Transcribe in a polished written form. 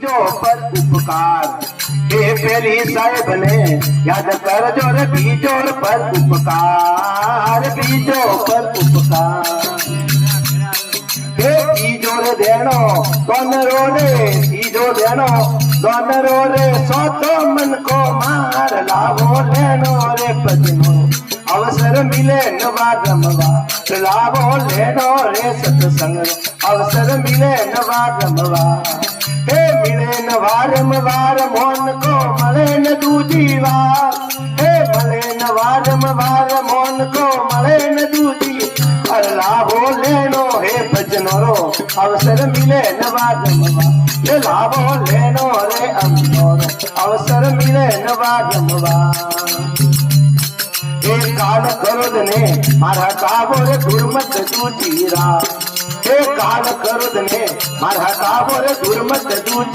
जो पर उपकार हे पेरी साहेब ने याद कर जो रे बीजो पर उपकार बीजो पर उपकार हे बीजो रे देनो दोनरो रे बीजो देनो दोनरो रे सो तो मन को मार लावो लेनो रे भजनो अवसर मिले नवा रमवा लावो लेनो रे सत्संग अवसर मिले नवा रमवा हे मिले न वारम वार मोन को मले न दूजी वार हे मले न वारम वार मोन को मले न दूजी हर लाभो लेनो हे भजनो रो अवसर मिले न वारम वार हे लाभो लेनो रे अमरो अवसर मिले न वारम वार हे काल करोद ने मारा काबो रे दुर्मत दूजी रा हे काल करोद ने मारा काबो रे दुर्मत दूजी